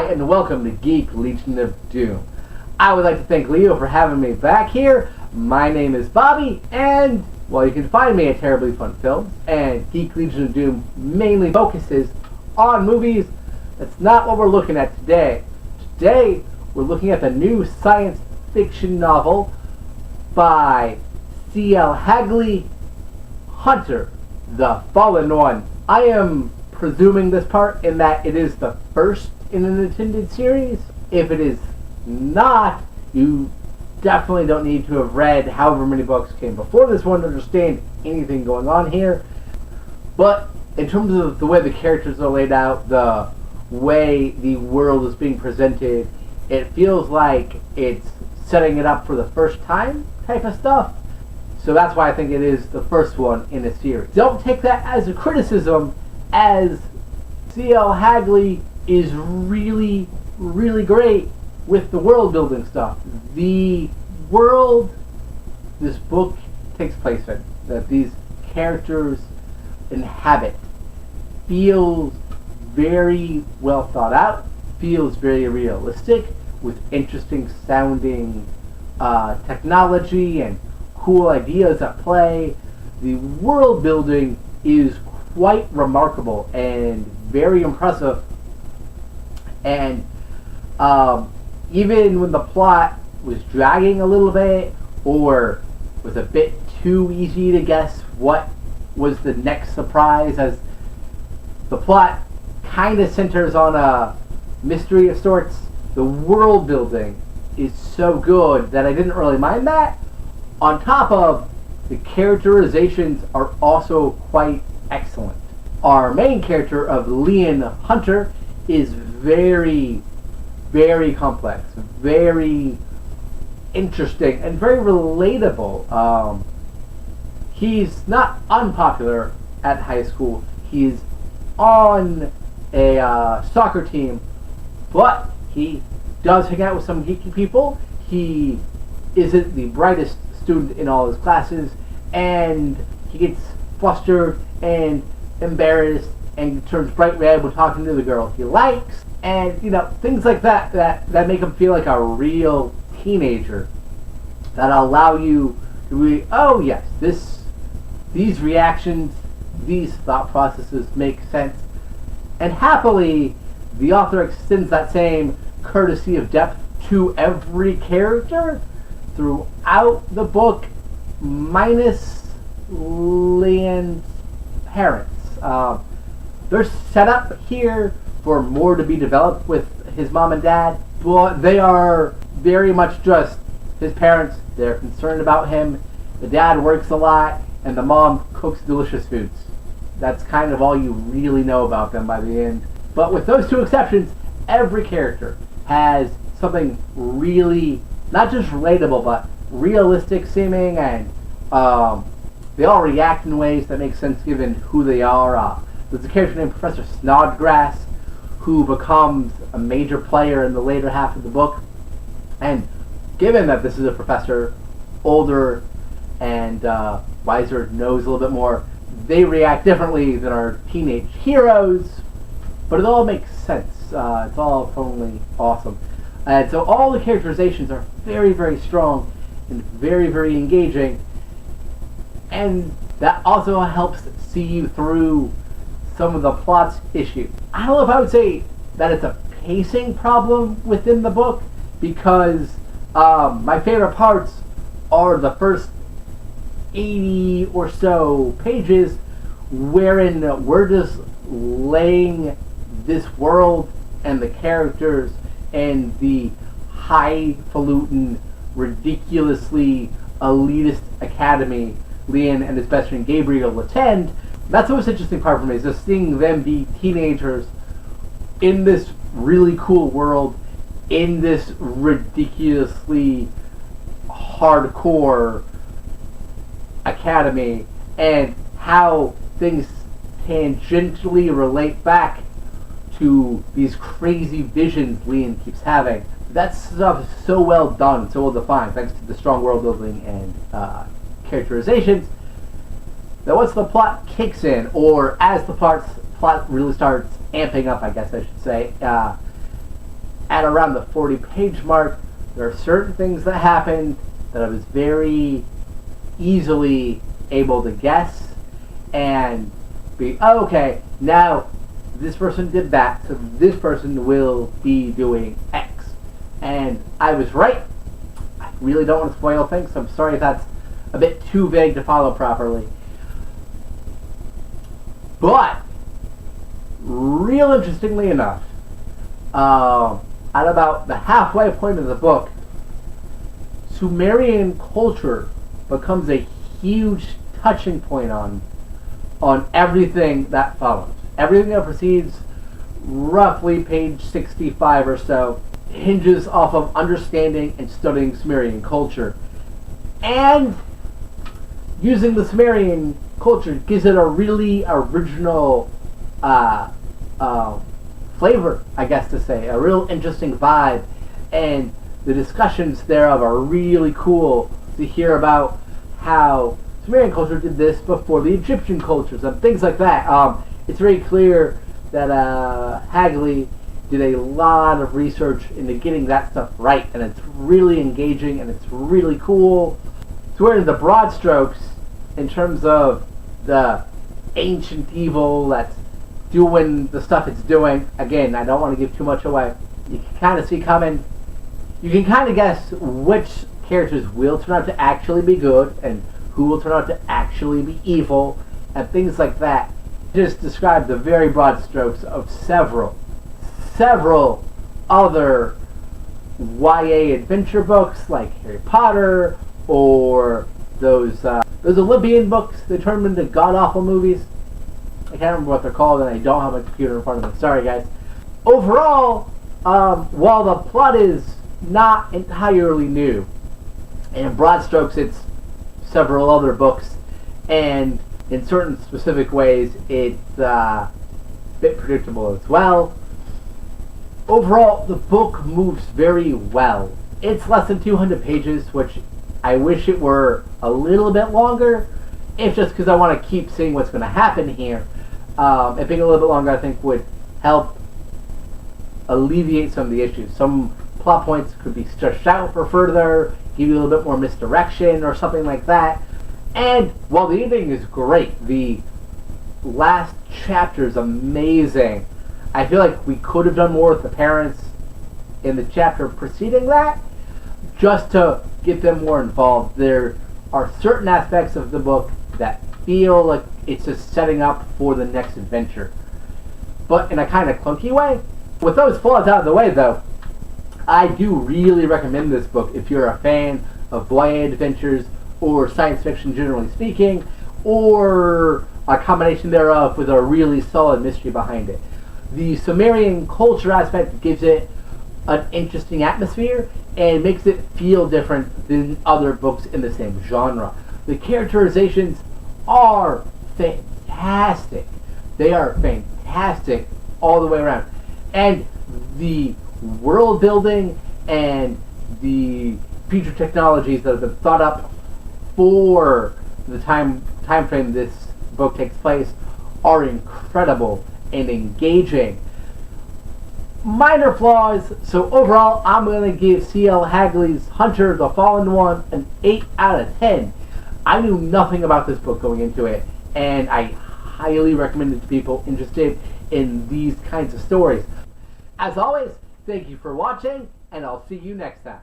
Hi, and welcome to Geek, Legion of Doom. I would like to thank Leo for having me back here. My name is Bobby, and, well, you can find me at Terribly Fun Films, and Geek, Legion of Doom mainly focuses on movies. That's not what we're looking at today. Today, we're looking at the new science fiction novel by C.L. Hagely, Hunter, the Fallen One. I am presuming this part in that it is the first in an intended series. If it is not, you definitely don't need to have read however many books came before this one to understand anything going on here. But in terms of the way the characters are laid out, the way the world is being presented, it feels like it's setting it up for the first time type of stuff. So that's why I think it is the first one in a series. Don't take that as a criticism, as C.L. Hagely is really, really great with the world building stuff. The world this book takes place in, that these characters inhabit, feels very well thought out, feels very realistic, with interesting sounding technology and cool ideas at play. The world building is quite remarkable and very impressive. And even when the plot was dragging a little bit, or was a bit too easy to guess what was the next surprise, as the plot kind of centers on a mystery of sorts, the world building is so good that I didn't really mind that. On top of, the characterizations are also quite excellent. Our main character of Lian Hunter is very, very complex, very interesting, and very relatable. He's not unpopular at high school. He's on a soccer team, but he does hang out with some geeky people. He isn't the brightest student in all his classes, and he gets flustered and embarrassed and turns bright red when talking to the girl he likes, and things like that make him feel like a real teenager, that allow you to really, oh yes, these reactions, these thought processes make sense. And happily, the author extends that same courtesy of depth to every character throughout the book, minus Lian's parents. They're set up here for more to be developed with his mom and dad, but they are very much just his parents. They're concerned about him. The dad works a lot, and the mom cooks delicious foods. That's kind of all you really know about them by the end. But with those two exceptions, every character has something really, not just relatable, but realistic seeming, and they all react in ways that make sense given who they are. There's a character named Professor Snodgrass, who becomes a major player in the later half of the book. And given that this is a professor, older and wiser, knows a little bit more, they react differently than our teenage heroes, but it all makes sense. It's all totally awesome. And so all the characterizations are very, very strong and very, very engaging, and that also helps see you through some of the plot's issues. I don't know if I would say that it's a pacing problem within the book, because my favorite parts are the first 80 or so pages, wherein we're just laying this world and the characters and the highfalutin, ridiculously elitist academy Lian and his best friend Gabriel attend. That's the most interesting part for me, is just seeing them be teenagers in this really cool world, in this ridiculously hardcore academy, and how things tangentially relate back to these crazy visions Lian keeps having. That stuff is so well done, so well defined, thanks to the strong world building and characterizations, that once the plot kicks in, or as the plot really starts amping up, I guess I should say, at around the 40-page mark, there are certain things that happened that I was very easily able to guess and be, oh, okay, now this person did that, so this person will be doing X. And I was right. I really don't want to spoil things, so I'm sorry if that's a bit too vague to follow properly. But, real interestingly enough, at about the halfway point of the book, Sumerian culture becomes a huge touching point on everything that follows. Everything that precedes roughly page 65 or so hinges off of understanding and studying Sumerian culture. And using the Sumerian culture gives it a really original flavor, I guess to say, a real interesting vibe, and the discussions thereof are really cool to hear about how Sumerian culture did this before the Egyptian cultures and things like that. It's very clear that Hagely did a lot of research into getting that stuff right, and it's really engaging and it's really cool. So we're in the broad strokes in terms of the ancient evil that's doing the stuff it's doing. Again, I don't want to give too much away. You can kind of see coming. You can kind of guess which characters will turn out to actually be good and who will turn out to actually be evil and things like that. Just describe the very broad strokes of several other YA adventure books like Harry Potter or those Olympian books they turned into god-awful movies. I can't remember what they're called, and I don't have my computer in front of me. Sorry, guys. Overall, while the plot is not entirely new, and in broad strokes it's several other books, and in certain specific ways it's a bit predictable as well, overall the book moves very well. It's less than 200 pages, which I wish it were a little bit longer. It's just because I want to keep seeing what's going to happen here. It being a little bit longer, I think, would help alleviate some of the issues. Some plot points could be stretched out for further, give you a little bit more misdirection or something like that. And while the ending is great, the last chapter is amazing. I feel like we could have done more with the parents in the chapter preceding that, just to get them more involved. There are certain aspects of the book that feel like it's just setting up for the next adventure, but in a kind of clunky way. With those flaws out of the way, though, I do really recommend this book if you're a fan of YA adventures or science fiction generally speaking, or a combination thereof with a really solid mystery behind it. The Sumerian culture aspect gives it an interesting atmosphere and makes it feel different than other books in the same genre. The characterizations are fantastic. They are fantastic all the way around. And the world building and the future technologies that have been thought up for the time frame this book takes place are incredible and engaging. Minor flaws, so overall I'm going to give C.L. Hagely's Hunter, the Fallen One an 8 out of 10. I knew nothing about this book going into it, and I highly recommend it to people interested in these kinds of stories. As always, thank you for watching, and I'll see you next time.